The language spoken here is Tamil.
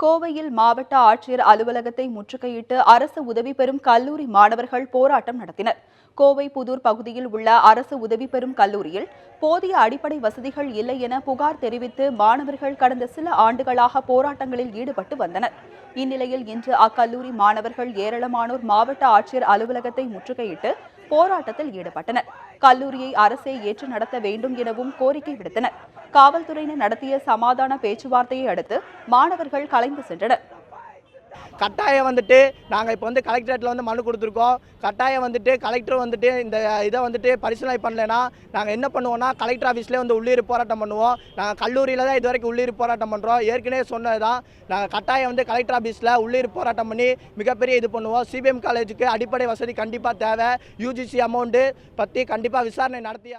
கோவையில் மாவட்ட ஆட்சியர் அலுவலகத்தை முற்றுகையிட்டு அரசு உதவி பெறும் கல்லூரி மாணவர்கள் போராட்டம் நடத்தினர். கோவை புதூர் பகுதியில் உள்ள அரசு உதவி பெறும் கல்லூரியில் போதிய அடிப்படை வசதிகள் இல்லை என புகார் தெரிவித்து மாணவர்கள் கடந்த சில ஆண்டுகளாக போராட்டங்களில் ஈடுபட்டு வந்தனர். இந்நிலையில் இன்று அக்கல்லூரி மாணவர்கள் ஏராளமானோர் மாவட்ட ஆட்சியர் அலுவலகத்தை முற்றுகையிட்டு போராட்டத்தில் ஈடுபட்டனர். கல்லூரியை அரசே ஏற்று நடத்த வேண்டும் எனவும் கோரிக்கை விடுத்தனர். காவல்துறையினர் நடத்திய சமாதான பேச்சுவார்த்தையை அடுத்து மாணவர்கள் கலைந்து சென்றனர். கட்டாயம் நாங்கள் இப்போ கலெக்டரேட்டில் மனு கொடுத்துருக்கோம். கட்டாயம் கலெக்டர் இந்த இதை பரிசீலனை பண்ணலைன்னா நாங்கள் என்ன பண்ணுவோம்னா கலெக்டர் ஆஃபீஸ்லேயே உள்ளீர் போராட்டம் பண்ணுவோம். நாங்கள் கல்லூரியில் தான் இது வரைக்கும் உள்ளீர் போராட்டம் பண்ணுறோம். ஏற்கனவே சொன்னது தான் நாங்கள் கட்டாயம் கலெக்டர் ஆஃபீஸில் உள்ளீர் போராட்டம் பண்ணி மிகப்பெரிய இது பண்ணுவோம். சிபிஎம் காலேஜுக்கு அடிப்படை வசதி கண்டிப்பாக தேவை. யூஜிசி அமௌண்ட்டு பற்றி கண்டிப்பாக விசாரணை நடத்திய